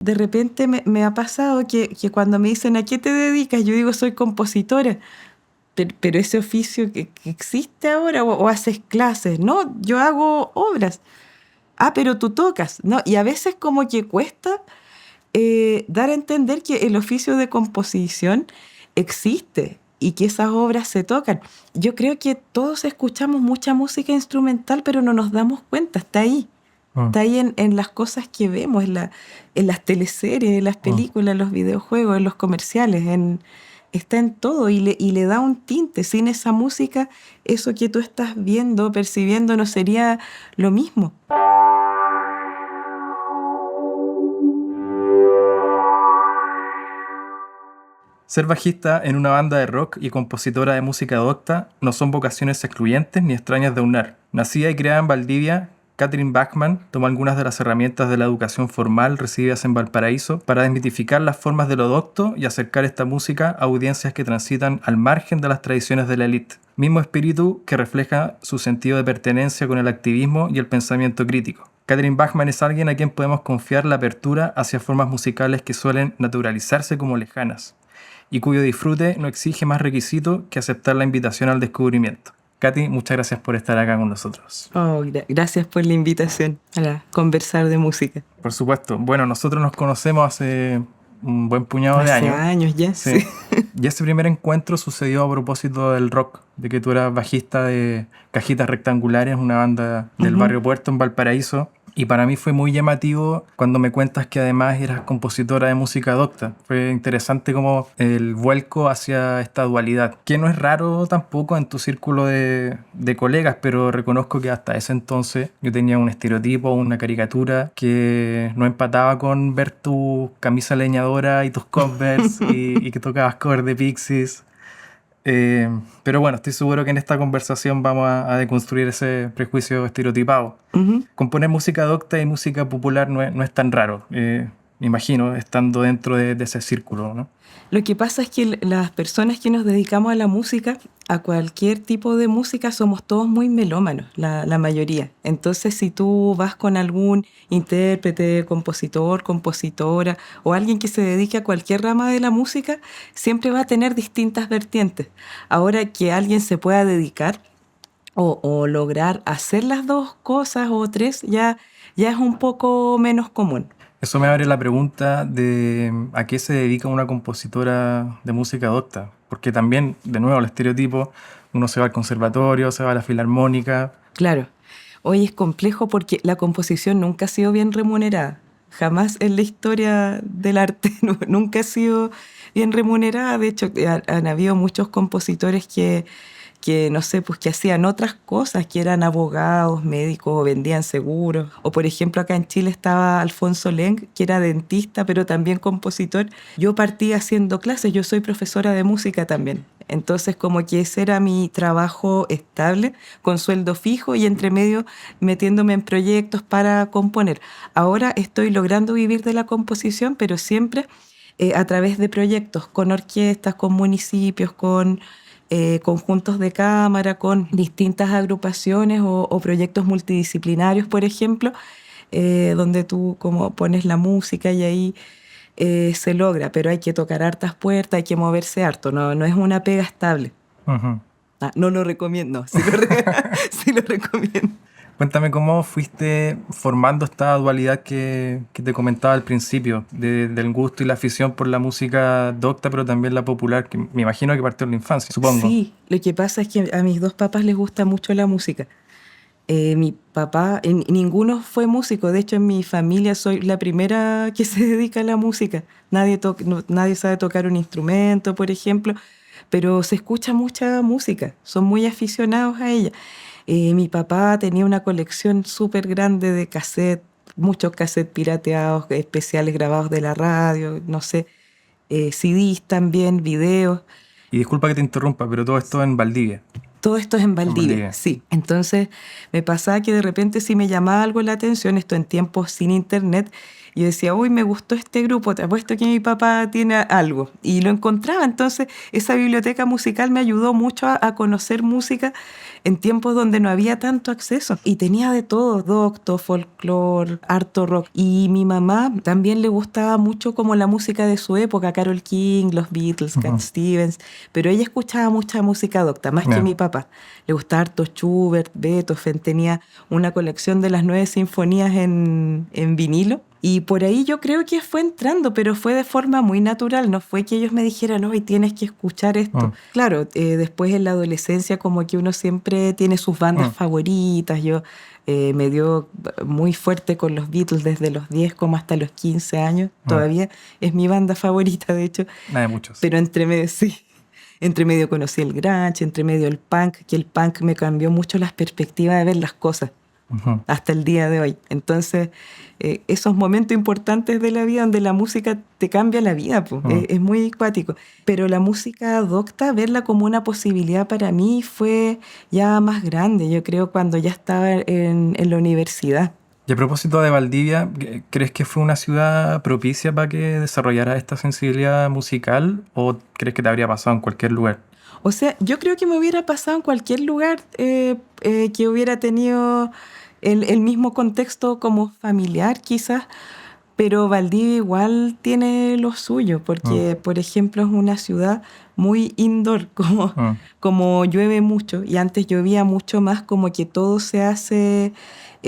De repente me ha pasado que cuando me dicen ¿a qué te dedicas? Yo digo soy compositora. Pero ese oficio que existe ahora o haces clases, no, yo hago obras. Ah, pero tú tocas, ¿no? Y a veces como que cuesta dar a entender que el oficio de composición existe y que esas obras se tocan. Yo creo que todos escuchamos mucha música instrumental, pero no nos damos cuenta, está ahí. Está ahí en las cosas que vemos, en las teleseries, en las películas, en los videojuegos, en los comerciales, está en todo y le da un tinte. Sin esa música, eso que tú estás viendo, percibiendo, no sería lo mismo. Ser bajista en una banda de rock y compositora de música docta no son vocaciones excluyentes ni extrañas de UNAR. Nacida y creada en Valdivia, Catherine Bachman tomó algunas de las herramientas de la educación formal recibidas en Valparaíso para desmitificar las formas de lo docto y acercar esta música a audiencias que transitan al margen de las tradiciones de la élite. Mismo espíritu que refleja su sentido de pertenencia con el activismo y el pensamiento crítico. Catherine Bachman es alguien a quien podemos confiar la apertura hacia formas musicales que suelen naturalizarse como lejanas, y cuyo disfrute no exige más requisito que aceptar la invitación al descubrimiento. Katy, muchas gracias por estar acá con nosotros. Oh, gracias por la invitación a conversar de música. Por supuesto. Bueno, nosotros nos conocemos hace un buen puñado de años. Hace años ya, sí. Y ese primer encuentro sucedió a propósito del rock, de que tú eras bajista de Cajitas Rectangulares, una banda del barrio Puerto en Valparaíso. Y para mí fue muy llamativo cuando me cuentas que además eras compositora de música docta. Fue interesante como el vuelco hacia esta dualidad, que no es raro tampoco en tu círculo de colegas, pero reconozco que hasta ese entonces yo tenía un estereotipo, una caricatura que no empataba con ver tu camisa leñadora y tus Converse y que tocabas cover de Pixies. Pero bueno, estoy seguro que en esta conversación vamos a deconstruir ese prejuicio estereotipado. Componer música docta y música popular no es tan raro, me imagino, estando dentro de ese círculo, ¿no? Lo que pasa es que las personas que nos dedicamos a la música, a cualquier tipo de música, somos todos muy melómanos, la mayoría. Entonces, si tú vas con algún intérprete, compositor, compositora o alguien que se dedique a cualquier rama de la música, siempre va a tener distintas vertientes. Ahora que alguien se pueda dedicar o lograr hacer las dos cosas o tres, ya es un poco menos común. Eso me abre la pregunta de a qué se dedica una compositora de música docta. Porque también, de nuevo, el estereotipo, uno se va al conservatorio, se va a la filarmónica. Claro. Hoy es complejo porque la composición nunca ha sido bien remunerada. Jamás en la historia del arte nunca ha sido bien remunerada. De hecho, han habido muchos compositores que no sé, pues que hacían otras cosas, que eran abogados, médicos o vendían seguros. O por ejemplo acá en Chile estaba Alfonso Leng, que era dentista, pero también compositor. Yo partí haciendo clases, yo soy profesora de música también. Entonces como que ese era mi trabajo estable, con sueldo fijo y entre medio metiéndome en proyectos para componer. Ahora estoy logrando vivir de la composición, pero siempre a través de proyectos, con orquestas, con municipios, con conjuntos de cámara, con distintas agrupaciones o proyectos multidisciplinarios, por ejemplo, donde tú como pones la música y ahí se logra, pero hay que tocar hartas puertas, hay que moverse harto, no es una pega estable. No lo recomiendo, sí sí lo recomiendo. Cuéntame cómo fuiste formando esta dualidad que te comentaba al principio, del gusto y la afición por la música docta, pero también la popular, que me imagino que partió en la infancia, supongo. Sí, lo que pasa es que a mis dos papás les gusta mucho la música. Mi papá, ninguno fue músico, de hecho en mi familia soy la primera que se dedica a la música. Nadie sabe tocar un instrumento, por ejemplo, pero se escucha mucha música, son muy aficionados a ella. Mi papá tenía una colección súper grande de cassettes, muchos cassettes pirateados, especiales grabados de la radio, no sé, CDs también, videos. Y disculpa que te interrumpa, pero todo esto en Valdivia. Todo esto es en Valdivia, sí. Entonces me pasaba que de repente si me llamaba algo la atención, esto en tiempos sin internet, Y yo decía, uy, me gustó este grupo, te apuesto que mi papá tiene algo. Y lo encontraba. Entonces, esa biblioteca musical me ayudó mucho a conocer música en tiempos donde no había tanto acceso. Y tenía de todo, docto, folclore, harto rock. Y mi mamá también le gustaba mucho como la música de su época, Carole King, los Beatles, Cat Stevens. Pero ella escuchaba mucha música docta, más que mi papá. Le gustaba harto Schubert, Beethoven, tenía una colección de las 9 sinfonías en vinilo. Y por ahí yo creo que fue entrando, pero fue de forma muy natural. No fue que ellos me dijeran, hoy tienes que escuchar esto. Claro, después en la adolescencia como que uno siempre tiene sus bandas favoritas. Yo me dio muy fuerte con los Beatles desde los 10 como hasta los 15 años. Todavía es mi banda favorita, de hecho. Nada de muchos. Pero entre medio, sí. Entre medio conocí el grunge, entre medio el punk, que el punk me cambió mucho las perspectivas de ver las cosas hasta el día de hoy. Entonces, esos momentos importantes de la vida donde la música te cambia la vida, pues, es muy cuático. Pero la música docta, verla como una posibilidad para mí fue ya más grande, yo creo, cuando ya estaba en la universidad. Y a propósito de Valdivia, ¿crees que fue una ciudad propicia para que desarrollara esta sensibilidad musical o crees que te habría pasado en cualquier lugar? O sea, yo creo que me hubiera pasado en cualquier lugar que hubiera tenido el mismo contexto como familiar quizás, pero Valdivia igual tiene lo suyo, porque por ejemplo es una ciudad muy indoor, como llueve mucho y antes llovía mucho más, como que todo se hace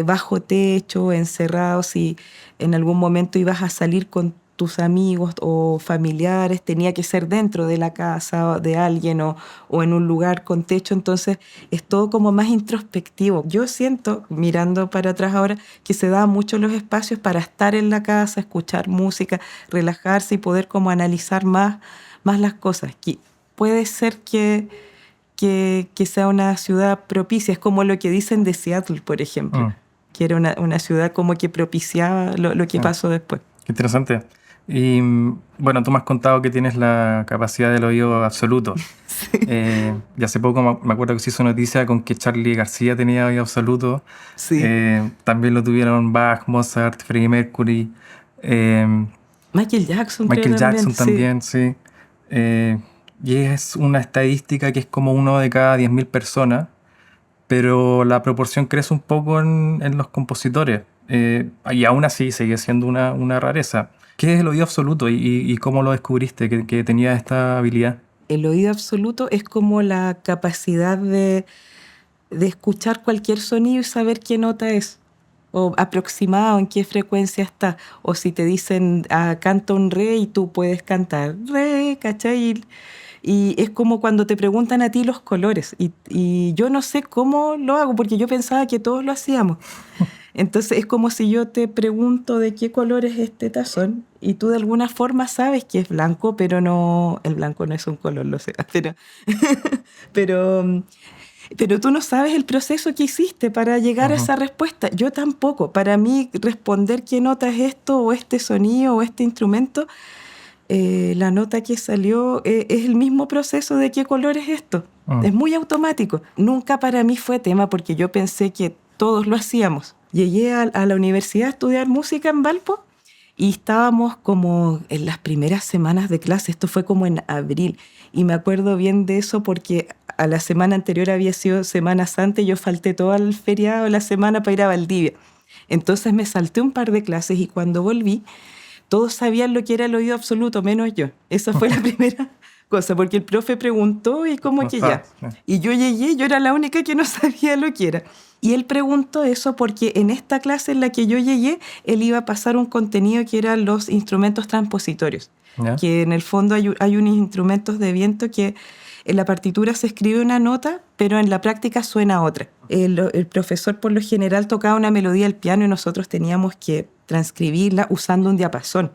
bajo techo, encerrado. Si en algún momento ibas a salir con tus amigos o familiares, tenía que ser dentro de la casa de alguien o en un lugar con techo, entonces es todo como más introspectivo. Yo siento, mirando para atrás ahora, que se dan mucho los espacios para estar en la casa, escuchar música, relajarse y poder como analizar más las cosas. Que puede ser que sea una ciudad propicia, es como lo que dicen de Seattle, por ejemplo, que era una ciudad como que propiciaba lo que pasó después. Qué interesante. Y bueno, tú me has contado que tienes la capacidad del oído absoluto. Sí. Y hace poco me acuerdo que se hizo noticia con que Charly García tenía oído absoluto. Sí. También lo tuvieron Bach, Mozart, Freddie Mercury. Michael Jackson, Michael creo Jackson también, también, sí. Y es una estadística que es como 1 de cada 10.000 personas, pero la proporción crece un poco en los compositores. Y aún así sigue siendo una rareza. ¿Qué es el oído absoluto y cómo lo descubriste que tenía esta habilidad? El oído absoluto es como la capacidad de escuchar cualquier sonido y saber qué nota es, o aproximado, en qué frecuencia está. O si te dicen, canta un re y tú puedes cantar re, ¿cachai? Y es como cuando te preguntan a ti los colores. Y yo no sé cómo lo hago, porque yo pensaba que todos lo hacíamos. Entonces es como si yo te pregunto de qué color es este tazón y tú de alguna forma sabes que es blanco, pero no, el blanco no es un color, lo sé, pero, pero tú no sabes el proceso que hiciste para llegar a esa respuesta. Yo tampoco. Para mí responder qué nota es esto o este sonido o este instrumento, la nota que salió es el mismo proceso de qué color es esto. Es muy automático. Nunca para mí fue tema porque yo pensé que todos lo hacíamos. Llegué a la universidad a estudiar música en Valpo y estábamos como en las primeras semanas de clase. Esto fue como en abril. Y me acuerdo bien de eso porque a la semana anterior había sido Semana Santa y yo falté todo el feriado de la semana para ir a Valdivia. Entonces me salté un par de clases y cuando volví, todos sabían lo que era el oído absoluto, menos yo. Esa fue la primera cosa, porque el profe preguntó y como que ya. Y yo llegué, yo era la única que no sabía lo que era. Y él preguntó eso porque en esta clase en la que yo llegué, él iba a pasar un contenido que eran los instrumentos transpositorios. ¿Ya? Que en el fondo hay unos instrumentos de viento que en la partitura se escribe una nota, pero en la práctica suena otra. El profesor por lo general tocaba una melodía al piano y nosotros teníamos que transcribirla usando un diapasón.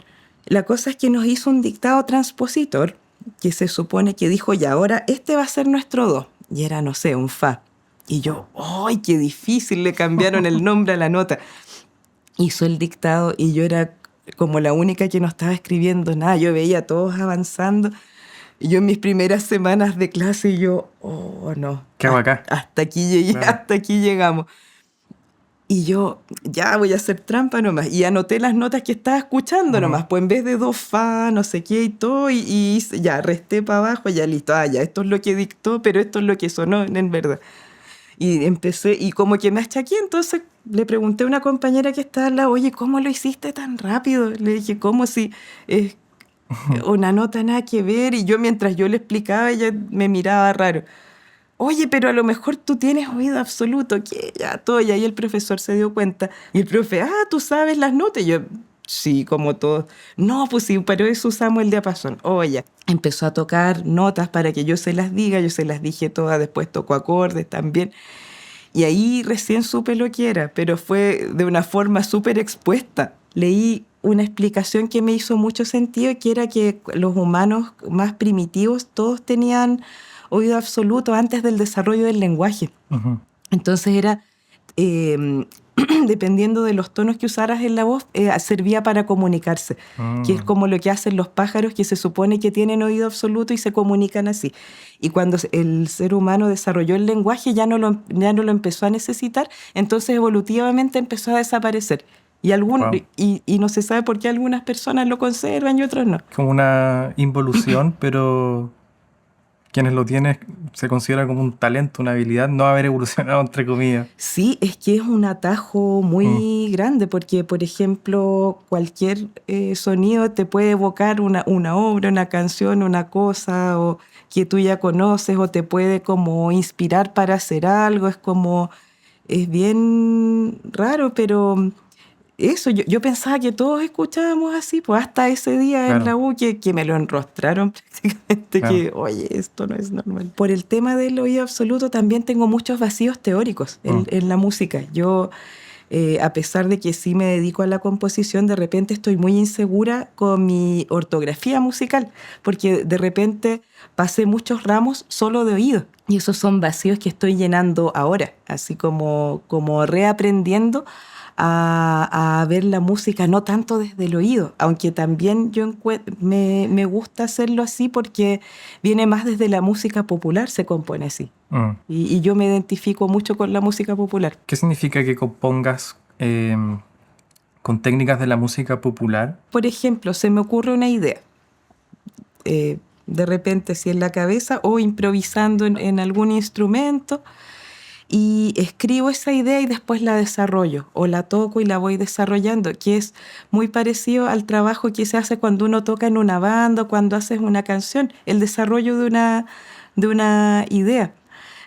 La cosa es que nos hizo un dictado transpositor que se supone que dijo, ya, ahora este va a ser nuestro do. Y era, no sé, un fa. Y yo, ¡ay, qué difícil! Le cambiaron el nombre a la nota. Hizo el dictado y yo era como la única que no estaba escribiendo nada. Yo veía a todos avanzando. Y yo en mis primeras semanas de clase, yo, oh, no. ¿Qué hago acá? Hasta aquí llegué, Claro. hasta aquí llegamos. Y yo, ya voy a hacer trampa nomás. Y anoté las notas que estaba escuchando nomás. Pues en vez de do, fa, no sé qué y todo. Y ya, resté para abajo, ya listo. Ah, ya, esto es lo que dictó, pero esto es lo que sonó en verdad. Y empecé, y como que me achaqué, entonces le pregunté a una compañera que estaba al lado, oye, ¿cómo lo hiciste tan rápido? Le dije, ¿cómo si es una nota nada que ver? Y yo mientras yo le explicaba, ella me miraba raro. Oye, pero a lo mejor tú tienes oído absoluto, que ya todo. Y ahí el profesor se dio cuenta. Y el profe, tú sabes las notas. Y yo, sí, como todos. No, pues sí, pero eso usamos el diapasón. Oye, empezó a tocar notas para que yo se las diga. Yo se las dije todas, después tocó acordes también. Y ahí recién supe lo que era, pero fue de una forma súper expuesta. Leí una explicación que me hizo mucho sentido, que era que los humanos más primitivos todos tenían oído absoluto antes del desarrollo del lenguaje. Ujú. Entonces era, eh, dependiendo de los tonos que usaras en la voz, servía para comunicarse, que es Mm. como lo que hacen los pájaros que se supone que tienen oído absoluto y se comunican así. Y cuando el ser humano desarrolló el lenguaje ya no lo empezó a necesitar, entonces evolutivamente empezó a desaparecer. Wow. Y no se sabe por qué algunas personas lo conservan y otros no. Como una involución, pero quienes lo tienen se considera como un talento, una habilidad, no haber evolucionado, entre comillas. Sí, es que es un atajo Mm. muy grande porque, por ejemplo, cualquier sonido te puede evocar una obra, una canción, una cosa o que tú ya conoces o te puede como inspirar para hacer algo. Es como, es bien raro, pero eso, yo pensaba que todos escuchábamos así, pues hasta ese día en la Claro, U que me lo enrostraron prácticamente, claro. que, oye, esto no es normal. Por el tema del oído absoluto también tengo muchos vacíos teóricos Mm. en la música. Yo, a pesar de que sí me dedico a la composición, de repente estoy muy insegura con mi ortografía musical, porque de repente pasé muchos ramos solo de oído. Y esos son vacíos que estoy llenando ahora, así como reaprendiendo a ver la música, no tanto desde el oído, aunque también me gusta hacerlo así porque viene más desde la música popular, se compone así. Mm. Y yo me identifico mucho con la música popular. ¿Qué significa que compongas con técnicas de la música popular? Por ejemplo, se me ocurre una idea, de repente si en la cabeza o improvisando en algún instrumento, y escribo esa idea y después la desarrollo o la toco y la voy desarrollando, que es muy parecido al trabajo que se hace cuando uno toca en una banda o cuando haces una canción, el desarrollo de una idea.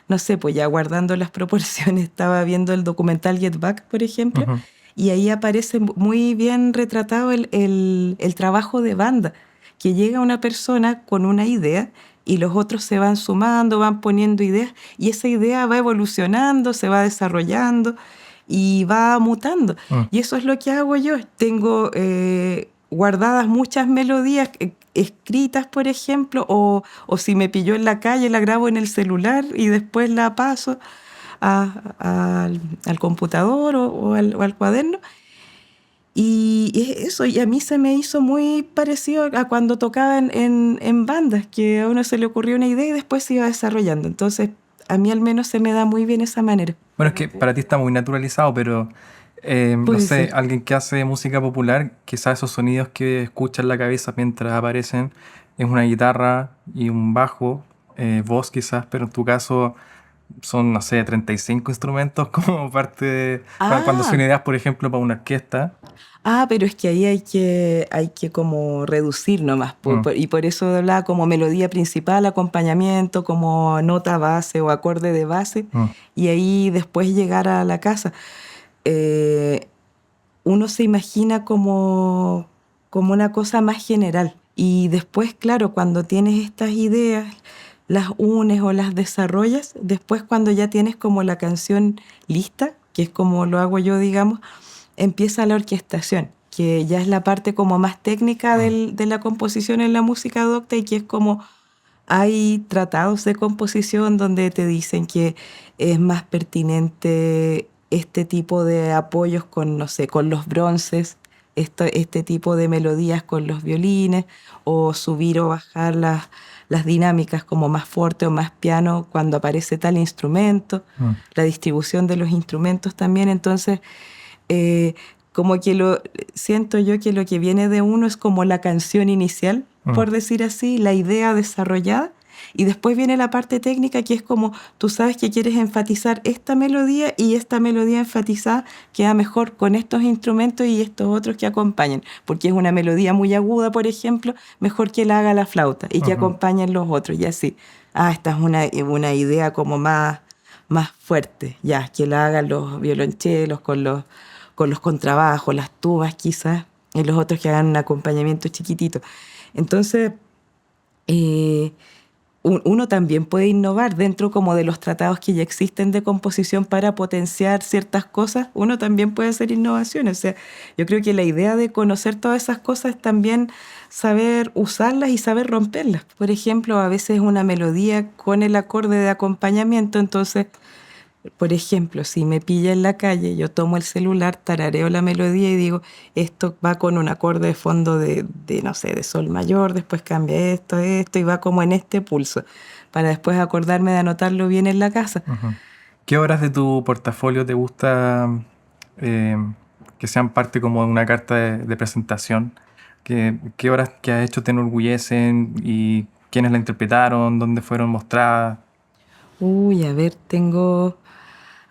No sé, pues ya guardando las proporciones, estaba viendo el documental Get Back, por ejemplo, Ujú. y ahí aparece muy bien retratado el trabajo de banda, que llega una persona con una idea y los otros se van sumando, van poniendo ideas y esa idea va evolucionando, se va desarrollando y va mutando. Mm. Y eso es lo que hago yo. Tengo guardadas muchas melodías escritas, por ejemplo, o si me pilló en la calle, la grabo en el celular y después la paso al computador o al cuaderno. Y eso, y a mí se me hizo muy parecido a cuando tocaba en bandas, que a uno se le ocurrió una idea y después se iba desarrollando. Entonces, a mí al menos se me da muy bien esa manera. Bueno, es que para ti está muy naturalizado, pero no Puede sé, ser. alguien que hace música popular, quizás esos sonidos que escucha en la cabeza mientras aparecen es una guitarra y un bajo, voz quizás, pero en tu caso son, no sé, 35 instrumentos como parte de... Cuando son Ah, ideas, por ejemplo, para una orquesta. pero es que ahí hay que como reducir nomás. Mm. Y por eso hablaba como melodía principal, acompañamiento, como nota base o acorde de base, Mm. y ahí después llegar a la casa. Eh, Uno se imagina como una cosa más general. Y después, claro, cuando tienes estas ideas, las unes o las desarrollas, después cuando ya tienes como la canción lista, que es como lo hago yo, digamos, empieza la orquestación, que ya es la parte como más técnica Mm. de la composición en la música docta y que es como hay tratados de composición donde te dicen que es más pertinente este tipo de apoyos con, no sé, con los bronces, este tipo de melodías con los violines, o subir o bajar las dinámicas como más fuerte o más piano cuando aparece tal instrumento, la distribución de los instrumentos también. Entonces, eh, como que siento yo que lo que viene de uno es como la canción inicial, por decir así, la idea desarrollada, y después viene la parte técnica, que es como tú sabes que quieres enfatizar esta melodía, y esta melodía enfatizada queda mejor con estos instrumentos y estos otros que acompañan, porque es una melodía muy aguda, por ejemplo, mejor que la haga la flauta y que acompañen los otros, y así. Esta es una idea como más fuerte, ya, que la hagan los violonchelos con los contrabajos, las tubas quizás, y los otros que hagan un acompañamiento chiquitito. Entonces, uno también puede innovar dentro como de los tratados que ya existen de composición para potenciar ciertas cosas. Uno también puede hacer innovaciones. O sea, yo creo que la idea de conocer todas esas cosas es también saber usarlas y saber romperlas. Por ejemplo, a veces una melodía con el acorde de acompañamiento, entonces, por ejemplo, si me pilla en la calle, yo tomo el celular, tarareo la melodía y digo, esto va con un acorde de fondo no sé, de sol mayor, después cambia esto, y va como en este pulso, para después acordarme de anotarlo bien en la casa. ¿Qué obras de tu portafolio te gusta que sean parte como de una carta de presentación? ¿Qué obras que has hecho te enorgullecen y quiénes la interpretaron, dónde fueron mostradas? Uy, a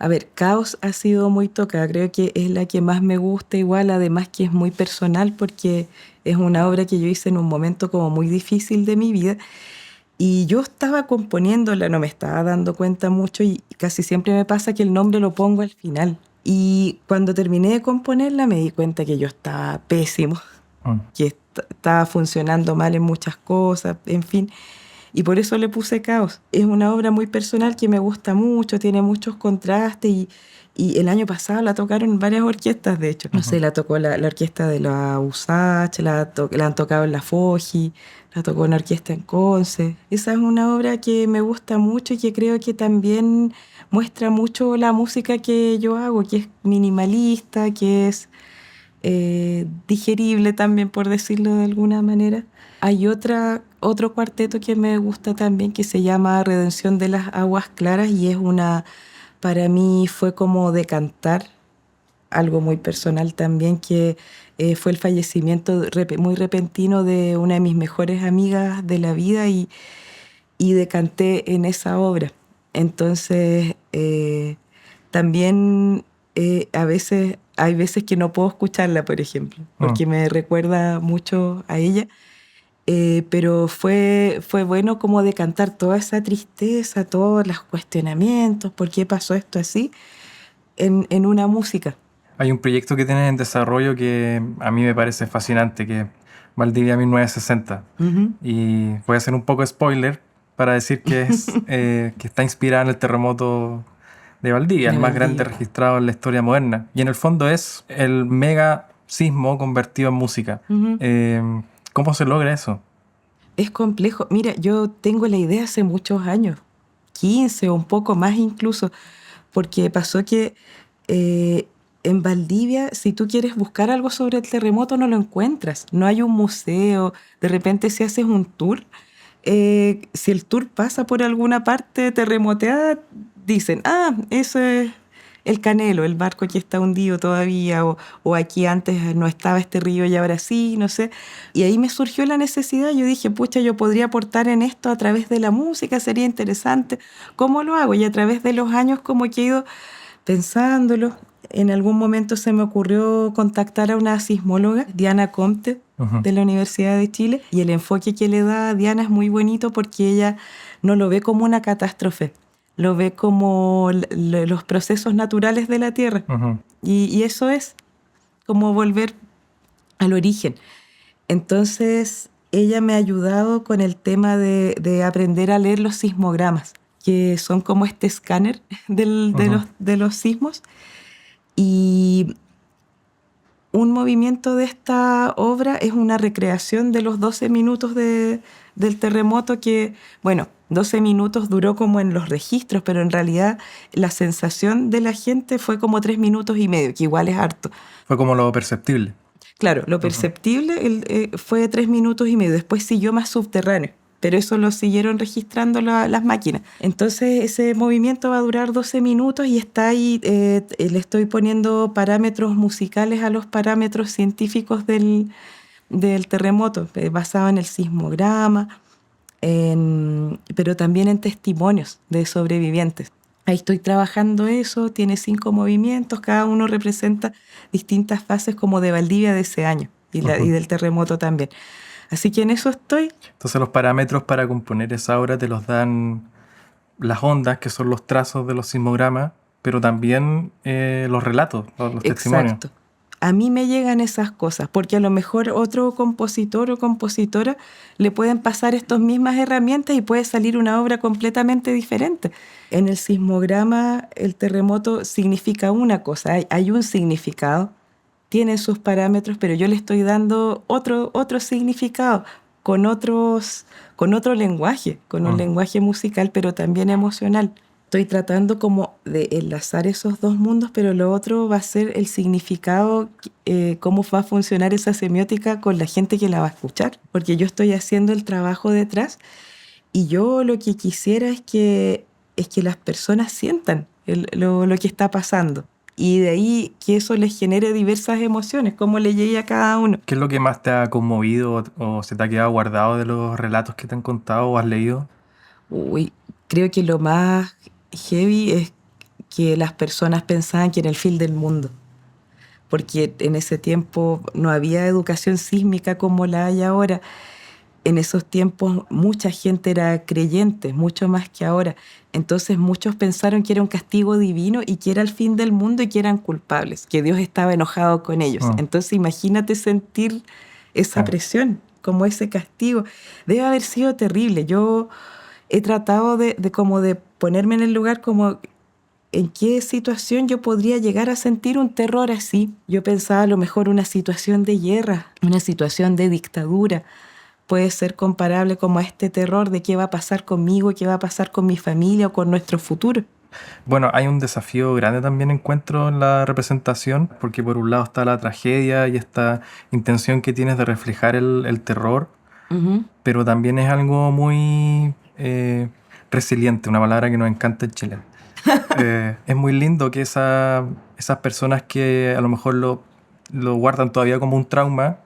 ver, Caos ha sido muy tocada, creo que es la que más me gusta, igual, además que es muy personal porque es una obra que yo hice en un momento como muy difícil de mi vida, y yo estaba componiéndola, no me estaba dando cuenta mucho, y casi siempre me pasa que el nombre lo pongo al final. Y cuando terminé de componerla me di cuenta que yo estaba pésimo, que estaba funcionando mal en muchas cosas, en fin. Y por eso le puse Caos. Es una obra muy personal que me gusta mucho, tiene muchos contrastes, y el año pasado la tocaron varias orquestas, de hecho. No sé, la tocó la orquesta de la USACH, la han tocado en la FOJI, la tocó una orquesta en Conce. Esa es una obra que me gusta mucho y que creo que también muestra mucho la música que yo hago, que es minimalista, que es digerible también, por decirlo de alguna manera. Hay otro cuarteto que me gusta también, que se llama Redención de las Aguas Claras, y para mí fue como decantar algo muy personal también, que fue el fallecimiento muy repentino de una de mis mejores amigas de la vida, y decanté en esa obra. Entonces, también hay veces que no puedo escucharla, por ejemplo, porque me recuerda mucho a ella, pero fue bueno como decantar toda esa tristeza, todos los cuestionamientos, ¿por qué pasó esto así?, en una música. Hay un proyecto que tienes en desarrollo que a mí me parece fascinante, que es Valdivia 1960. Y voy a hacer un poco de spoiler para decir que que está inspirada en el terremoto de Valdivia, el más grande registrado en la historia moderna. Y en el fondo es el mega sismo convertido en música. ¿Cómo se logra eso? Es complejo. Mira, yo tengo la idea hace muchos años, 15 o un poco más incluso, porque pasó que en Valdivia, si tú quieres buscar algo sobre el terremoto, no lo encuentras. No hay un museo. De repente, si haces un tour, si el tour pasa por alguna parte terremoteada, dicen, eso es el Canelo, el barco que está hundido todavía, o aquí antes no estaba este río y ahora sí, no sé. Y ahí me surgió la necesidad. Yo dije, pucha, yo podría aportar en esto a través de la música, sería interesante. ¿Cómo lo hago? Y a través de los años como que he ido pensándolo. En algún momento se me ocurrió contactar a una sismóloga, Diana Comte, de la Universidad de Chile, y el enfoque que le da a Diana es muy bonito porque ella no lo ve como una catástrofe, lo ve como los procesos naturales de la Tierra. Y eso es como volver al origen. Entonces, ella me ha ayudado con el tema de aprender a leer los sismogramas, que son como este escáner de los sismos. Y un movimiento de esta obra es una recreación de los 12 minutos del terremoto, que, bueno, 12 minutos duró como en los registros, pero en realidad la sensación de la gente fue como 3 minutos y medio, que igual es harto. Fue como lo perceptible. Claro, lo perceptible fue 3 minutos y medio. Después siguió más subterráneo, pero eso lo siguieron registrando las máquinas. Entonces ese movimiento va a durar 12 minutos y está ahí. Le estoy poniendo parámetros musicales a los parámetros científicos del terremoto, basado en el sismograma, pero también en testimonios de sobrevivientes. Ahí estoy trabajando eso, tiene 5 movimientos, cada uno representa distintas fases como de Valdivia de ese año y del terremoto también. Así que en eso estoy. Entonces los parámetros para componer esa obra te los dan las ondas, que son los trazos de los sismogramas, pero también los relatos, los testimonios. Exacto. A mí me llegan esas cosas, porque a lo mejor otro compositor o compositora le pueden pasar estas mismas herramientas y puede salir una obra completamente diferente. En el sismograma, el terremoto significa una cosa, hay un significado, tiene sus parámetros, pero yo le estoy dando otro significado, con otro lenguaje, con un lenguaje musical, pero también emocional. Estoy tratando como de enlazar esos dos mundos, pero lo otro va a ser el significado, cómo va a funcionar esa semiótica con la gente que la va a escuchar, porque yo estoy haciendo el trabajo detrás y yo lo que quisiera es que las personas sientan lo que está pasando. Y de ahí que eso les genere diversas emociones, cómo le llegue a cada uno. ¿Qué es lo que más te ha conmovido o se te ha quedado guardado de los relatos que te han contado o has leído? Uy, creo que lo más heavy es que las personas pensaban que era el fin del mundo, porque en ese tiempo no había educación sísmica como la hay ahora. En esos tiempos mucha gente era creyente, mucho más que ahora. Entonces muchos pensaron que era un castigo divino y que era el fin del mundo y que eran culpables, que Dios estaba enojado con ellos. Entonces imagínate sentir esa presión, como ese castigo. Debe haber sido terrible. Yo he tratado de ponerme en el lugar como en qué situación yo podría llegar a sentir un terror así. Yo pensaba a lo mejor una situación de guerra, una situación de dictadura. Puede ser comparable como a este terror de qué va a pasar conmigo, qué va a pasar con mi familia o con nuestro futuro. Bueno, hay un desafío grande también encuentro en la representación, porque por un lado está la tragedia y esta intención que tienes de reflejar el terror, pero también es algo muy resiliente, una palabra que nos encanta en Chile. Es muy lindo que esas personas que a lo mejor lo guardan todavía como un trauma,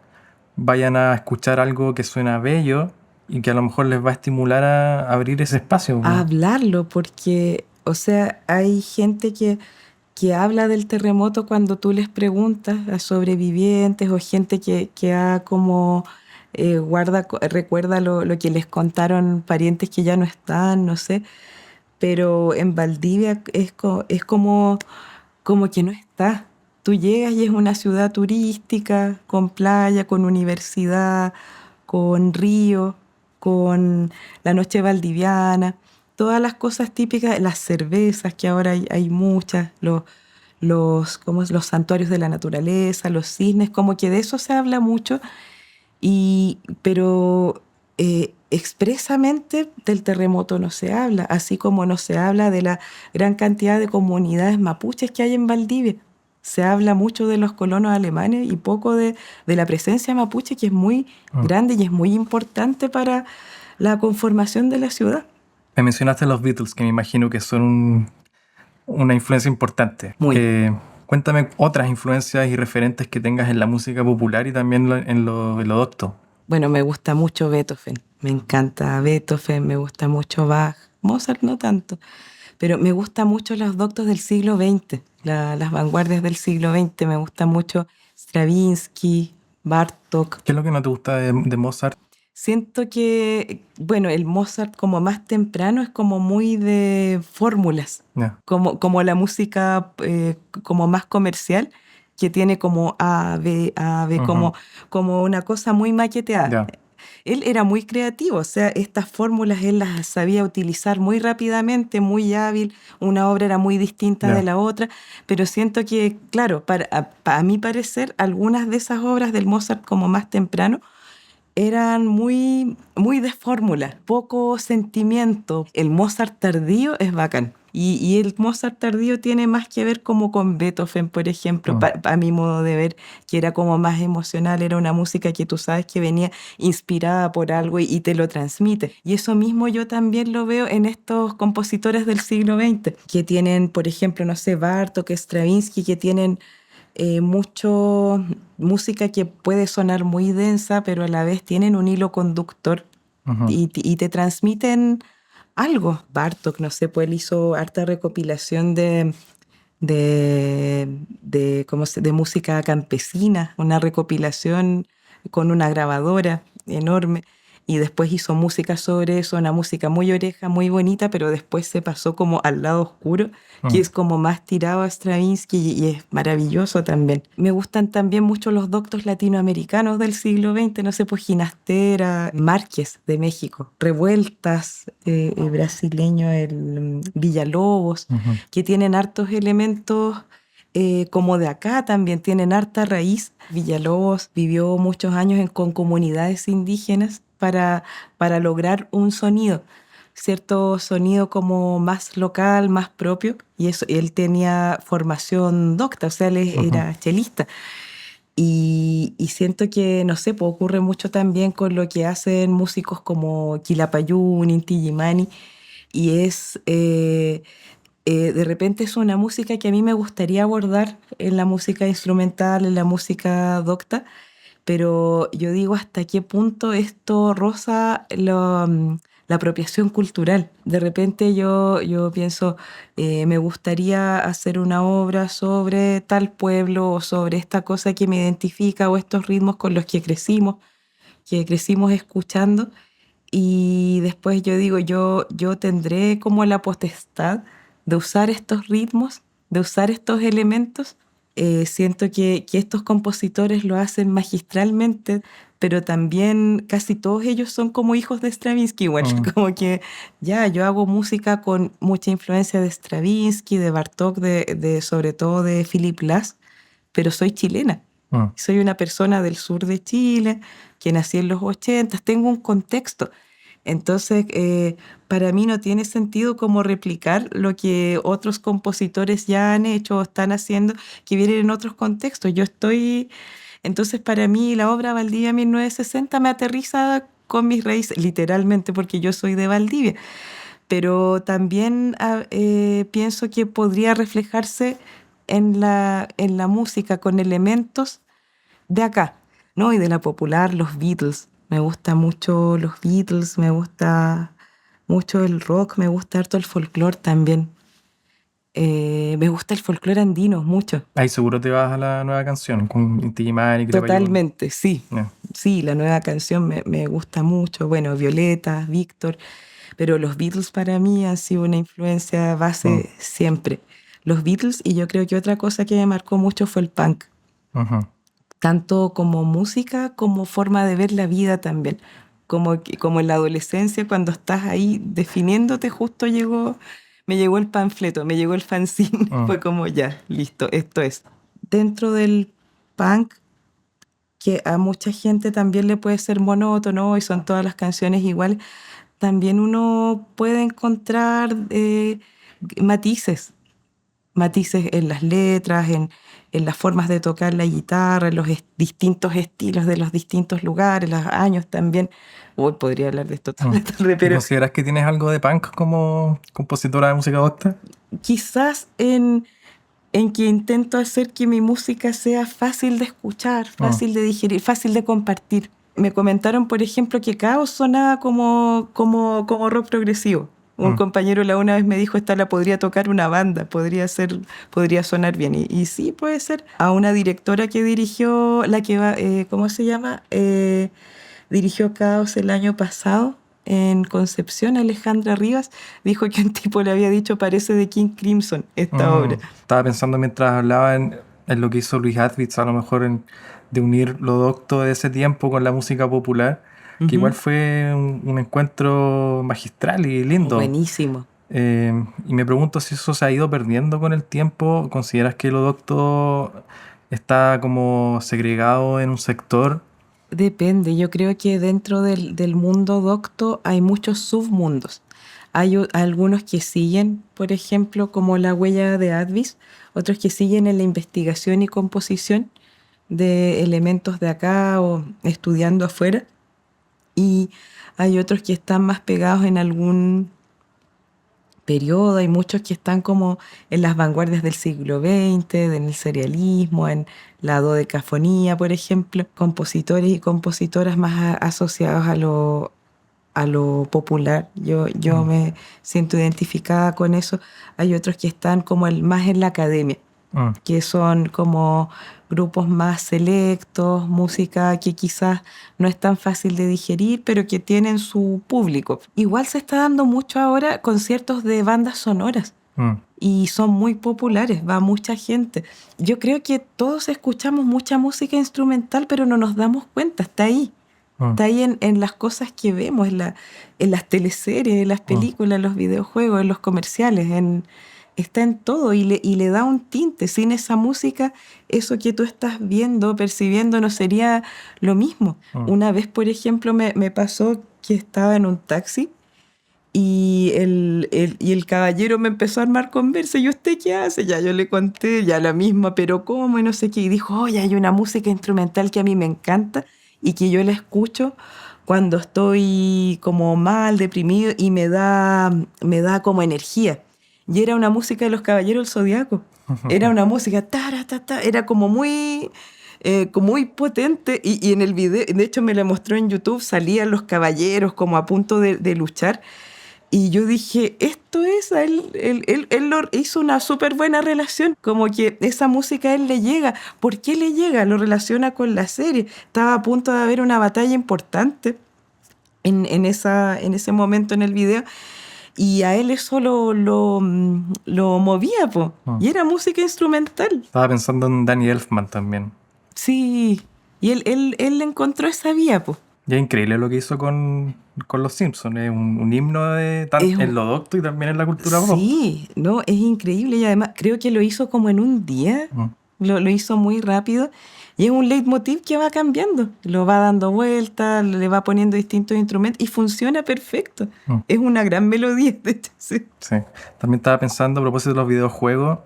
vayan a escuchar algo que suena bello y que a lo mejor les va a estimular a abrir ese espacio. A hablarlo, porque, o sea, hay gente que habla del terremoto cuando tú les preguntas a sobrevivientes o gente que ha como recuerda lo que les contaron parientes que ya no están, no sé. Pero en Valdivia es como que no está. Tú llegas y es una ciudad turística, con playa, con universidad, con río, con la noche valdiviana, todas las cosas típicas, las cervezas, que ahora hay muchas, los santuarios de la naturaleza, los cisnes, como que de eso se habla mucho, pero expresamente del terremoto no se habla, así como no se habla de la gran cantidad de comunidades mapuches que hay en Valdivia. Se habla mucho de los colonos alemanes y poco de la presencia mapuche, que es muy grande y es muy importante para la conformación de la ciudad. Me mencionaste los Beatles, que me imagino que son una influencia importante. Muy. Cuéntame otras influencias y referentes que tengas en la música popular y también en lo docto. Bueno, me gusta mucho Beethoven, me encanta Beethoven, me gusta mucho Bach, Mozart no tanto, pero me gusta mucho los doctos del siglo XX, las vanguardias del siglo XX, me gusta mucho Stravinsky, Bartók. ¿Qué es lo que no te gusta de Mozart? Siento que, bueno, el Mozart como más temprano es como muy de fórmulas, como la música como más comercial, que tiene como A, B, como una cosa muy maqueteada. Él era muy creativo, o sea, estas fórmulas él las sabía utilizar muy rápidamente, muy hábil, una obra era muy distinta de la otra, pero siento que, claro, a mi parecer, algunas de esas obras del Mozart como más temprano eran muy, muy de fórmula, poco sentimiento. El Mozart tardío es bacán, Y el Mozart tardío tiene más que ver como con Beethoven, por ejemplo, a mi modo de ver, que era como más emocional, era una música que tú sabes que venía inspirada por algo y te lo transmite. Y eso mismo yo también lo veo en estos compositores del siglo XX, que tienen, por ejemplo, no sé, Bartók, Stravinsky, que tienen mucho música que puede sonar muy densa, pero a la vez tienen un hilo conductor Ujú. y te transmiten algo. Bartók, no sé, pues él hizo harta recopilación de música campesina, una recopilación con una grabadora enorme. Y después hizo música sobre eso, una música muy oreja, muy bonita, pero después se pasó como al lado oscuro, que Mm. es como más tirado a Stravinsky y es maravilloso también. Me gustan también mucho los doctos latinoamericanos del siglo XX, no sé, pues Ginastera, Márquez de México, Revueltas, el brasileño, Villalobos, Ujú. que tienen hartos elementos como de acá también, tienen harta raíz. Villalobos vivió muchos años con comunidades indígenas para lograr un sonido, cierto sonido como más local, más propio, y eso, él tenía formación docta, o sea, él Ujú. era chelista. Y siento que, no sé, pues ocurre mucho también con lo que hacen músicos como Quilapayún, Inti Illimani, y de repente es una música que a mí me gustaría abordar en la música instrumental, en la música docta, pero yo digo hasta qué punto esto roza la apropiación cultural. De repente yo pienso, me gustaría hacer una obra sobre tal pueblo o sobre esta cosa que me identifica o estos ritmos con los que crecimos escuchando. Y después yo digo, yo tendré como la potestad de usar estos ritmos, de usar estos elementos. Siento que estos compositores lo hacen magistralmente, pero también casi todos ellos son como hijos de Stravinsky, igual, Mm. como que ya yo hago música con mucha influencia de Stravinsky, de Bartók, sobre todo de Philip Glass, pero soy chilena. Mm. Soy una persona del sur de Chile, que nací en los 80, tengo un contexto. Entonces, para mí no tiene sentido como replicar lo que otros compositores ya han hecho o están haciendo, que vienen en otros contextos. Entonces para mí la obra Valdivia 1960 me aterriza con mis raíces, literalmente porque yo soy de Valdivia, pero también pienso que podría reflejarse en la música con elementos de acá, ¿no? Y de la popular, los Beatles. Me gusta mucho los Beatles, me gusta mucho el rock, me gusta harto el folclore también. Me gusta el folclore andino, mucho. Ahí seguro te vas a la nueva canción con Inti Illimani, Quilapayún. Totalmente, sí. Yeah. Sí, la nueva canción me gusta mucho. Bueno, Violeta, Víctor, pero los Beatles para mí han sido una influencia Mm. base siempre. Los Beatles, y yo creo que otra cosa que me marcó mucho fue el punk, Ujú. tanto como música como forma de ver la vida también. Como en la adolescencia, cuando estás ahí definiéndote, justo me llegó el panfleto, me llegó el fanzine. Mm. Fue como ya, listo, esto es. Dentro del punk, que a mucha gente también le puede ser monótono y son todas las canciones iguales, también uno puede encontrar matices matices en las letras, en las formas de tocar la guitarra, en los distintos estilos de los distintos lugares, los años también. Uy, podría hablar de esto toda Mm. la tarde, ¿Y pero consideras que tienes algo de punk como compositora de música docta? quizás en que intento hacer que mi música sea fácil de escuchar, Mm. fácil de digerir, fácil de compartir. Me comentaron, por ejemplo, que Caos sonaba como rock progresivo. Un Mm. compañero la una vez me dijo, esta la podría tocar una banda, podría sonar bien. Y sí, puede ser. A una directora que dirigió, ¿cómo se llama? Dirigió Caos el año pasado en Concepción, Alejandra Rivas, dijo que un tipo le había dicho, parece de King Crimson esta obra. Estaba pensando mientras hablaba en lo que hizo Luis Atvitz, a lo mejor de unir lo docto de ese tiempo con la música popular, que igual Ujú. fue un encuentro magistral y lindo. Buenísimo. Y me pregunto si eso se ha ido perdiendo con el tiempo. ¿Consideras que lo docto está como segregado en un sector? Depende, yo creo que dentro del mundo docto hay muchos submundos. Hay algunos que siguen, por ejemplo, como la huella de Advis, otros que siguen en la investigación y composición de elementos de acá o estudiando afuera. Y hay otros que están más pegados en algún periodo, hay muchos que están como en las vanguardias del siglo XX, en el serialismo, en la dodecafonía, por ejemplo, compositores y compositoras más asociados a lo popular. Yo Mm. me siento identificada con eso. Hay otros que están como más en la academia, Mm. que son como grupos más selectos, música que quizás no es tan fácil de digerir, pero que tienen su público. Igual se está dando mucho ahora conciertos de bandas sonoras Mm. y son muy populares, va mucha gente. Yo creo que todos escuchamos mucha música instrumental, pero no nos damos cuenta, está ahí. Mm. Está ahí en las cosas que vemos, en las teleseries, en las Mm. películas, en los videojuegos, en los comerciales, está en todo y le da un tinte. Sin esa música, eso que tú estás viendo, percibiendo, no sería lo mismo. Mm. Una vez, por ejemplo, me pasó que estaba en un taxi y el caballero me empezó a armar conversa. ¿Y usted qué hace? Ya yo le conté, ya la misma, pero ¿cómo? Y no sé qué. Y dijo, oye, hay una música instrumental que a mí me encanta y que yo la escucho cuando estoy como mal, deprimido y me da como energía. Y era una música de los Caballeros del Zodiaco. Era una música, era como muy potente y en el video, de hecho me la mostró en YouTube, salían los caballeros como a punto de luchar y yo dije, esto es, a él lo hizo una súper buena relación, como que esa música a él le llega. ¿Por qué le llega? Lo relaciona con la serie. Estaba a punto de haber una batalla importante en ese momento en el video y a él eso lo movía, po. Mm. Y era música instrumental. Estaba pensando en Danny Elfman también. Sí, y él encontró esa vía, po. Y es increíble lo que hizo con Los Simpsons. Es un himno Es en un- lo docto y también en la cultura pop. Sí, no, es increíble y además creo que lo hizo como en un día, Mm. lo hizo muy rápido y es un leitmotiv que va cambiando, lo va dando vueltas, le va poniendo distintos instrumentos y funciona perfecto. Mm. Es una gran melodía, de hecho, sí. Sí. También estaba pensando a propósito de los videojuegos,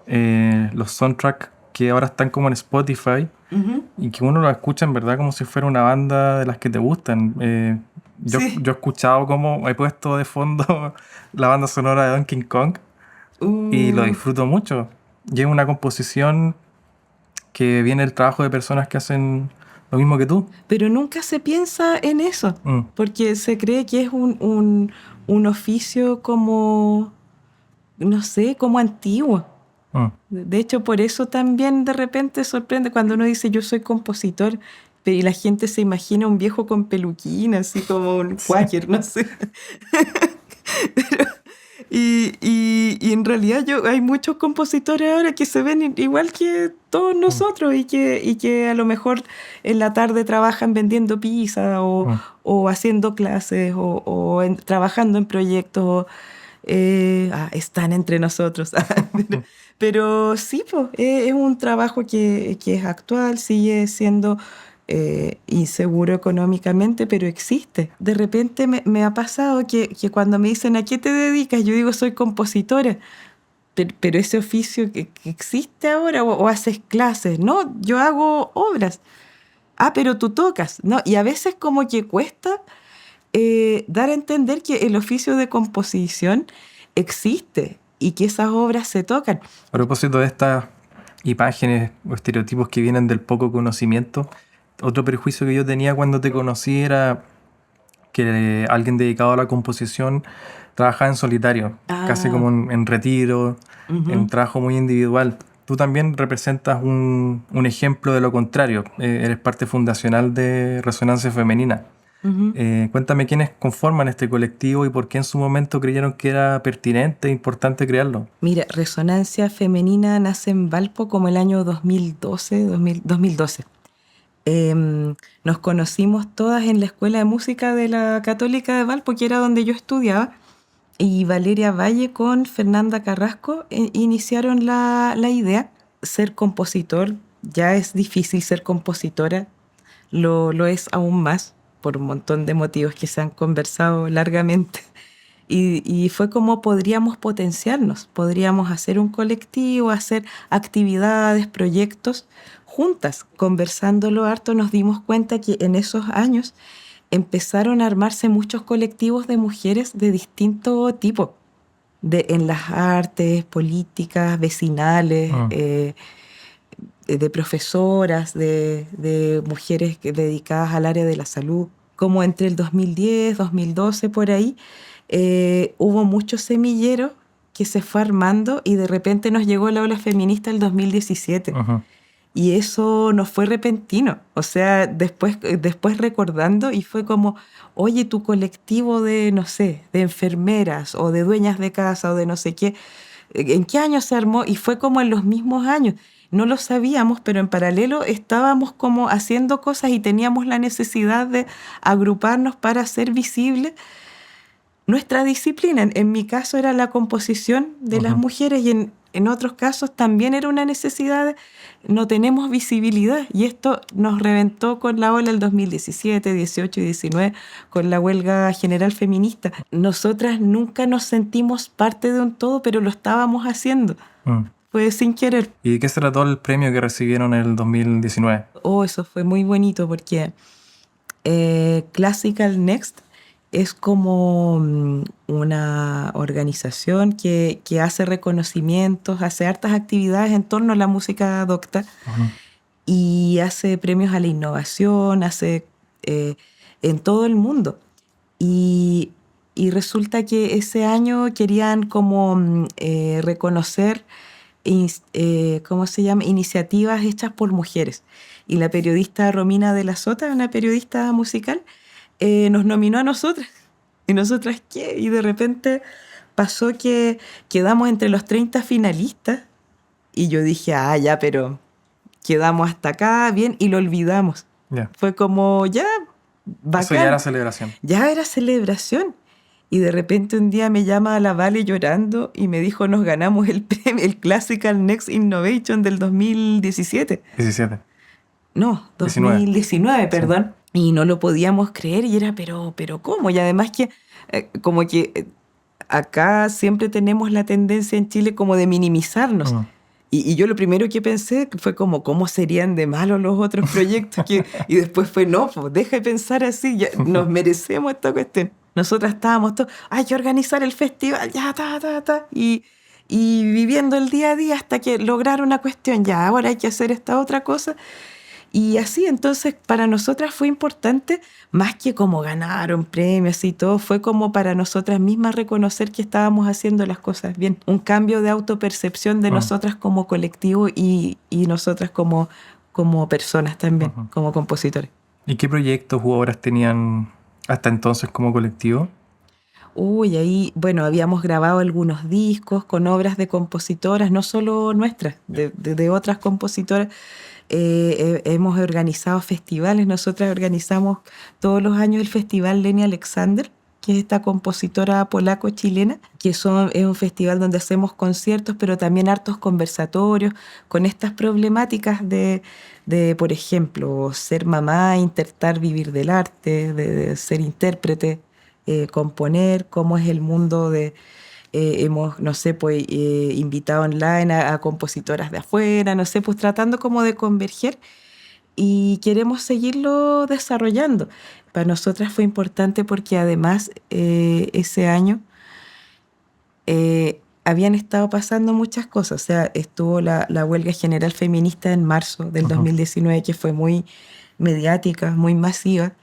los soundtracks que ahora están como en Spotify y que uno lo escucha en verdad como si fuera una banda de las que te gustan. Sí. Yo he escuchado como he puesto de fondo la banda sonora de Donkey Kong y lo Uh, disfruto mucho. Y es una composición que viene del trabajo de personas que hacen lo mismo que tú. pero nunca se piensa en eso, Mm. porque se cree que es un oficio como, no sé, como antiguo. Mm. De hecho, por eso también de repente sorprende cuando uno dice yo soy compositor y la gente se imagina un viejo con peluquín, así como un Sí. quaker, no sé. Y en realidad hay muchos compositores ahora que se ven igual que todos Mm. nosotros y que a lo mejor en la tarde trabajan vendiendo pizza Mm. o haciendo clases trabajando en proyectos. Están entre nosotros. Pero sí, pues, es un trabajo que es actual, sigue siendo inseguro económicamente, pero existe. De repente me ha pasado que cuando me dicen ¿a qué te dedicas? Yo digo soy compositora. Pero ese oficio que existe ahora o haces clases, no, yo hago obras. Ah, pero tú tocas, ¿no? Y a veces como que cuesta dar a entender que el oficio de composición existe y que esas obras se tocan. A propósito de estas imágenes o estereotipos que vienen del poco conocimiento, otro prejuicio que yo tenía cuando te conocí era que alguien dedicado a la composición trabajaba en solitario, casi Ah, como en retiro, en un ujú. trabajo muy individual. Tú también representas un ejemplo de lo contrario. Eres parte fundacional de Resonancia Femenina. Ujú. Cuéntame quiénes conforman este colectivo y por qué en su momento creyeron que era pertinente e importante crearlo. Mira, Resonancia Femenina nace en Valpo como el año 2012. Nos conocimos todas en la Escuela de Música de la Católica de Valpo, que era donde yo estudiaba, y Valeria Valle con Fernanda Carrasco iniciaron la idea. Ser compositor, ya es difícil ser compositora, lo es aún más por un montón de motivos que se han conversado largamente. Y fue como podríamos potenciarnos, podríamos hacer un colectivo, hacer actividades, proyectos juntas. Conversándolo harto nos dimos cuenta que en esos años empezaron a armarse muchos colectivos de mujeres de distinto tipo, en las artes, políticas, vecinales, de profesoras, de mujeres dedicadas al área de la salud. Como entre el 2010, 2012, por ahí, hubo muchos semilleros que se fue armando y de repente nos llegó la ola feminista el 2017. Ajá. Y eso no fue repentino. O sea, después recordando y fue como, oye, tu colectivo de, no sé, de enfermeras o de dueñas de casa o de no sé qué, ¿en qué año se armó? Y fue como en los mismos años. No lo sabíamos, pero en paralelo estábamos como haciendo cosas y teníamos la necesidad de agruparnos para hacer visible nuestra disciplina. En mi caso era la composición de las mujeres y en otros casos también era una necesidad. No tenemos visibilidad y esto nos reventó con la ola del 2017, 18 y 19, con la huelga general feminista. Nosotras nunca nos sentimos parte de un todo, pero lo estábamos haciendo. Fue sin querer. ¿Y de qué se trató el premio que recibieron en el 2019? Oh, eso fue muy bonito porque Classical Next es como una organización que hace reconocimientos, hace hartas actividades en torno a la música docta y hace premios a la innovación, hace en todo el mundo. Y resulta que ese año querían como reconocer, ¿cómo se llama?, iniciativas hechas por mujeres. Y la periodista Romina de la Sota, una periodista musical, nos nominó a nosotras. ¿Y nosotras qué? Y de repente pasó que quedamos entre los 30 finalistas y yo dije, ya, pero quedamos hasta acá, bien, y lo olvidamos. Yeah. Fue como, ya, bacán. Eso ya era celebración. Ya era celebración. Y de repente un día me llama a la Vale llorando y me dijo, nos ganamos el premio, el Classical Next Innovation del 2017. 17. No, 2019, perdón. Sí. Y no lo podíamos creer y era, pero ¿cómo? Y además que como que acá siempre tenemos la tendencia en Chile como de minimizarnos. Y yo lo primero que pensé fue como, ¿cómo serían de malos los otros proyectos? Y después fue, no, pues deja de pensar así, ya, nos merecemos esta cuestión. Nosotras estábamos todos, hay que organizar el festival, ya, y viviendo el día a día hasta que lograr una cuestión, ya, ahora hay que hacer esta otra cosa. Y así, entonces, para nosotras fue importante, más que como ganaron premios y todo, fue como para nosotras mismas reconocer que estábamos haciendo las cosas bien. Un cambio de autopercepción de nosotras como colectivo y nosotras como personas también, como compositores. ¿Y qué proyectos u obras tenían hasta entonces como colectivo? Ahí, bueno, habíamos grabado algunos discos con obras de compositoras, no solo nuestras, de otras compositoras. Hemos organizado festivales. Nosotras organizamos todos los años el Festival Leni Alexander, que es esta compositora polaco-chilena, que es un festival donde hacemos conciertos, pero también hartos conversatorios con estas problemáticas de por ejemplo, ser mamá, intentar vivir del arte, de ser intérprete, componer, cómo es el mundo de... hemos, no sé, pues invitado online a compositoras de afuera, no sé, pues tratando como de converger y queremos seguirlo desarrollando. Para nosotras fue importante porque además ese año habían estado pasando muchas cosas. O sea, estuvo la huelga general feminista en marzo del 2019, que fue muy mediática, muy masiva.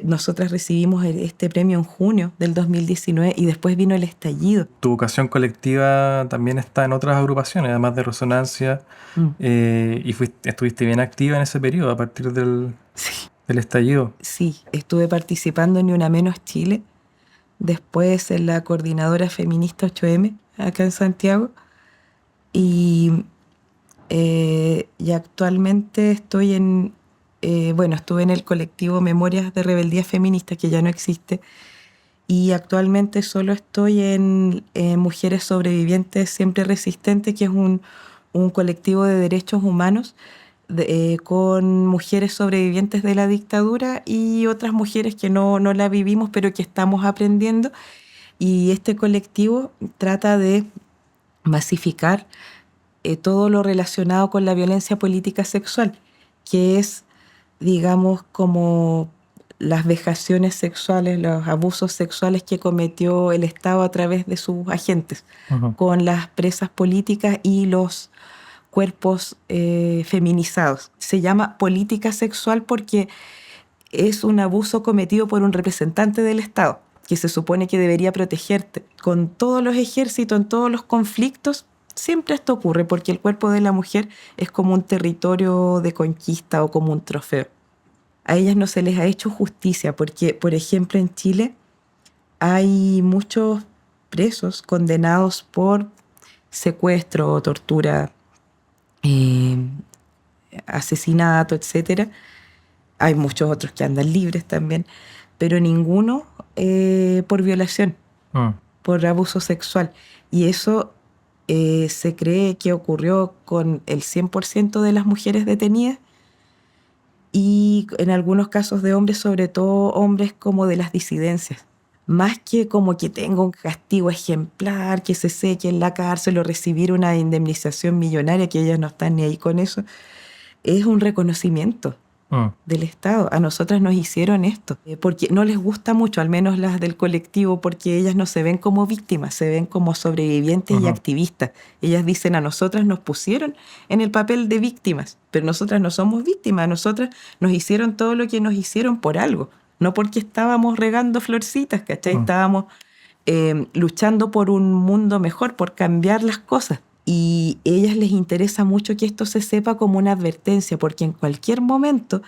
Nosotras recibimos este premio en junio del 2019 y después vino el estallido. Tu vocación colectiva también está en otras agrupaciones, además de Resonancia, y estuviste bien activa en ese periodo a partir del estallido. Sí, estuve participando en Ni Una Menos Chile, después en la coordinadora feminista 8M acá en Santiago y actualmente estoy estuve en el colectivo Memorias de Rebeldía Feminista, que ya no existe, y actualmente solo estoy en Mujeres Sobrevivientes Siempre Resistentes, que es un colectivo de derechos humanos con mujeres sobrevivientes de la dictadura y otras mujeres que no la vivimos, pero que estamos aprendiendo. Y este colectivo trata de masificar todo lo relacionado con la violencia política sexual, que es, digamos, como las vejaciones sexuales, los abusos sexuales que cometió el Estado a través de sus agentes Ujú. con las presas políticas y los cuerpos feminizados. Se llama política sexual porque es un abuso cometido por un representante del Estado, que se supone que debería protegerte. Con todos los ejércitos, en todos los conflictos, siempre esto ocurre porque el cuerpo de la mujer es como un territorio de conquista o como un trofeo. A ellas no se les ha hecho justicia porque, por ejemplo, en Chile hay muchos presos condenados por secuestro, tortura, eh, asesinato, etcétera. Hay muchos otros que andan libres también, pero ninguno por violación, Mm. por abuso sexual. Y eso se cree que ocurrió con el 100% de las mujeres detenidas y en algunos casos de hombres, sobre todo hombres como de las disidencias. Más que como que tenga un castigo ejemplar, que se seque en la cárcel o recibir una indemnización millonaria, que ellas no están ni ahí con eso, es un reconocimiento Mm. del Estado. A nosotras nos hicieron esto, porque no les gusta mucho, al menos las del colectivo, porque ellas no se ven como víctimas, se ven como sobrevivientes y Ujú. activistas. Ellas dicen, a nosotras nos pusieron en el papel de víctimas, pero nosotras no somos víctimas, a nosotras nos hicieron todo lo que nos hicieron por algo, no porque estábamos regando florcitas, ¿cachai? Mm. Estábamos luchando por un mundo mejor, por cambiar las cosas. Y a ellas les interesa mucho que esto se sepa como una advertencia, porque en cualquier momento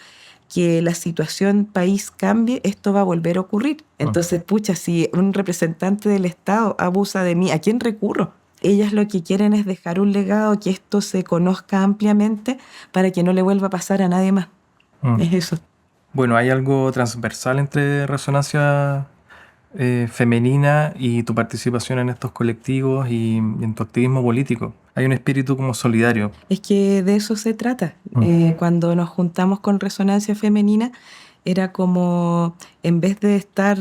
que la situación país cambie, esto va a volver a ocurrir. Entonces, pucha, si un representante del Estado abusa de mí, ¿a quién recurro? Ellas lo que quieren es dejar un legado, que esto se conozca ampliamente para que no le vuelva a pasar a nadie más. Mm. Es eso. Bueno, hay algo transversal entre Resonancia femenina y tu participación en estos colectivos y en tu activismo político. Hay un espíritu como solidario. Es que de eso se trata. Cuando nos juntamos con Resonancia Femenina, era como, en vez de estar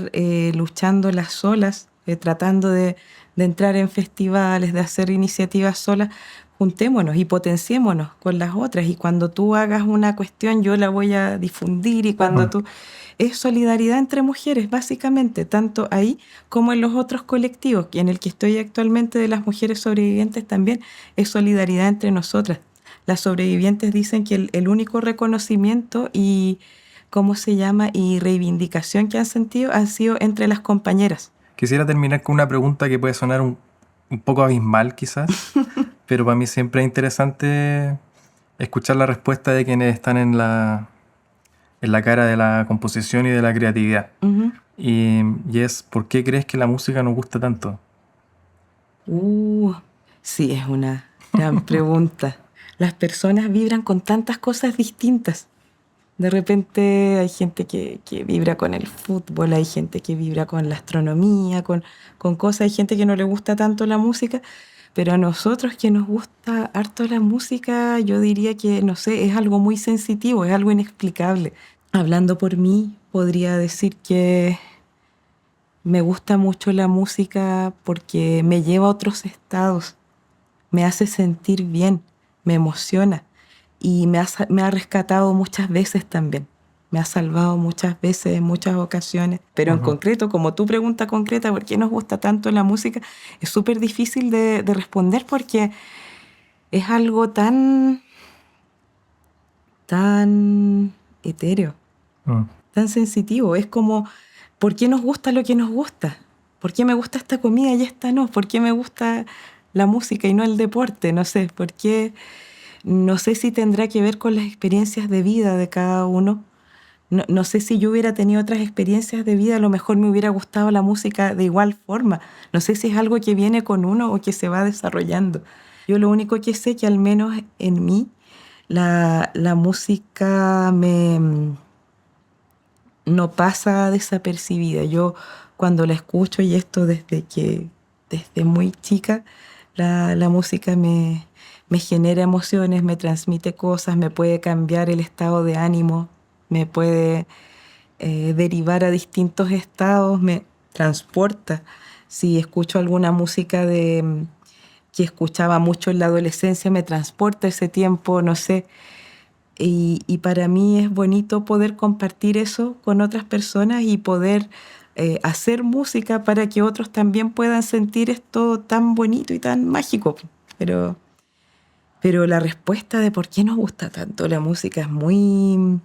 luchando las solas, tratando de entrar en festivales, de hacer iniciativas solas, juntémonos y potenciémonos con las otras. Y cuando tú hagas una cuestión, yo la voy a difundir. Y cuando Mm. tú... Es solidaridad entre mujeres, básicamente, tanto ahí como en los otros colectivos, y en el que estoy actualmente de las mujeres sobrevivientes también, es solidaridad entre nosotras. Las sobrevivientes dicen que el único reconocimiento y, ¿cómo se llama?, y reivindicación que han sentido han sido entre las compañeras. Quisiera terminar con una pregunta que puede sonar un poco abismal quizás, pero para mí siempre es interesante escuchar la respuesta de quienes están en la cara de la composición y de la creatividad. Ujú. Y es, ¿por qué crees que la música nos gusta tanto? Sí, es una gran pregunta. Las personas vibran con tantas cosas distintas. De repente hay gente que vibra con el fútbol, hay gente que vibra con la astronomía, con cosas, hay gente que no le gusta tanto la música, pero a nosotros que nos gusta harto la música, yo diría que, no sé, es algo muy sensitivo, es algo inexplicable. Hablando por mí, podría decir que me gusta mucho la música porque me lleva a otros estados, me hace sentir bien, me emociona y me ha rescatado muchas veces también. Me ha salvado muchas veces, en muchas ocasiones. Pero en Ujú. concreto, como tu pregunta concreta, ¿por qué nos gusta tanto la música? Es súper difícil de responder porque es algo tan etéreo, Mm. tan sensitivo. Es como, ¿por qué nos gusta lo que nos gusta? ¿Por qué me gusta esta comida y esta no? ¿Por qué me gusta la música y no el deporte? No sé, ¿por qué? No sé si tendrá que ver con las experiencias de vida de cada uno. No sé si yo hubiera tenido otras experiencias de vida, a lo mejor me hubiera gustado la música de igual forma. No sé si es algo que viene con uno o que se va desarrollando. Yo lo único que sé que al menos en mí la música no pasa desapercibida. Yo cuando la escucho, y esto desde muy chica, la música me genera emociones, me transmite cosas, me puede cambiar el estado de ánimo, me puede derivar a distintos estados, me transporta. Si escucho alguna música que escuchaba mucho en la adolescencia, me transporta ese tiempo, no sé. Y para mí es bonito poder compartir eso con otras personas y poder hacer música para que otros también puedan sentir esto tan bonito y tan mágico. Pero, pero la respuesta de por qué nos gusta tanto la música es muy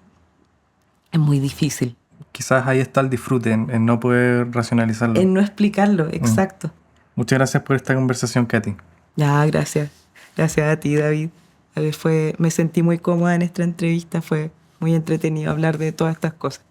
difícil. Quizás ahí está el disfrute, en no poder racionalizarlo. En no explicarlo, Mm. exacto. Muchas gracias por esta conversación, Katy. Ya, gracias. Gracias a ti, David. Me sentí muy cómoda en esta entrevista, fue muy entretenido hablar de todas estas cosas.